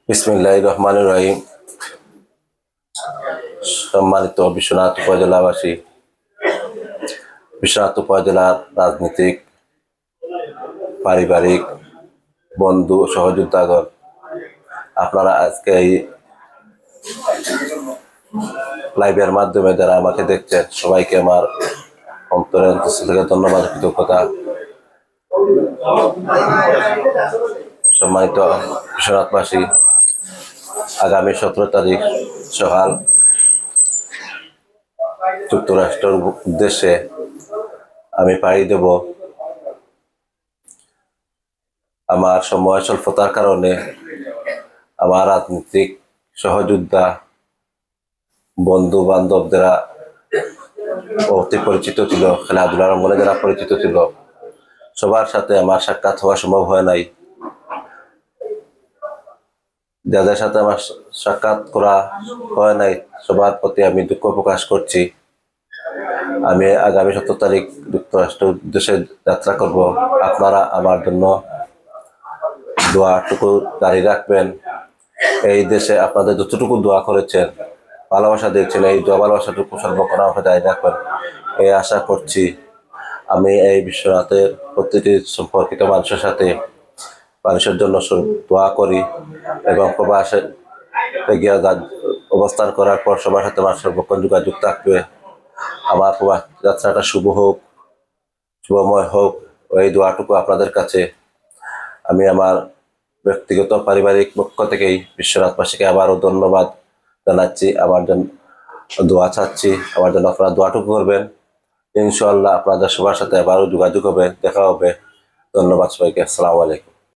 বিসমিল্লাহির রহমানির রহিম। সম্মানিত বিশ্বনাথ উপজেলাবাসী, বিশ্বনাথ উপজেলার রাজনীতিক, পারিবারিক, বন্ধু, সহযোদ্ধাগণ, আপনারা আজকে এই লাইভের মাধ্যমে যারা আমাকে দেখছেন, সবাইকে আমার অন্তরের অন্তঃস্থল থেকে ধন্যবাদ, কৃতজ্ঞতা। সম্মানিত বিশ্বনাথবাসী, আগামী 17 তারিখ সকাল যুক্তরাষ্ট্রের উদ্দেশ্যে আমি পাড়ি দেব। আমার সময় স্বল্পতার কারণে আমার রাজনৈতিক সহযোদ্ধা, বন্ধু বান্ধবরা অতি পরিচিত ছিল, খেলাধুলার অঙ্গনে যারা পরিচিত ছিল, সবার সাথে আমার সাক্ষাৎ হওয়া সম্ভব হয় নাই। যাদের সাথে আমার সাক্ষাৎ করা হয় নাই, সবার প্রতি আমি দুঃখ প্রকাশ করছি। আমি আগামী 17 তারিখ যুক্তরাষ্ট্রের উদ্দেশ্যে যাত্রা করব। আপনারা আমার জন্য দোয়াটুকু জারি রাখবেন। এই দেশে আপনাদের যতটুকু দোয়া করেছেন, ভালোবাসা দিয়েছেন, এই দোয়া ভালোবাসাটুকু সর্বক্ষণ আমাকে জারি রাখবেন, এই আশা করছি। আমি এই বিশ্বনাথের প্রতিটি সম্পর্কিত মানুষের সাথে মানুষের জন্য দোয়া করি এবং প্রবাসে গিয়ে অবস্থান করার পর সবার সাথে আমার সর্বক্ষণ যোগাযোগ থাকবে। আমার প্রবাস যাত্রাটা শুভ হোক, শুভময় হোক, এই দোয়াটুকু আপনাদের কাছে আমি আমার ব্যক্তিগত পারিবারিক পক্ষ থেকেই বিশ্বনাথবাসীকে আবারও ধন্যবাদ জানাচ্ছি। আমার জন্য দোয়া চাচ্ছি, আমার জন্য আপনারা দোয়াটুকু করবেন। ইনশাআল্লাহ আপনাদের সবার সাথে আবারও যোগাযোগ হবে, দেখা হবে। ধন্যবাদ সবাইকে। আসসালামু আলাইকুম।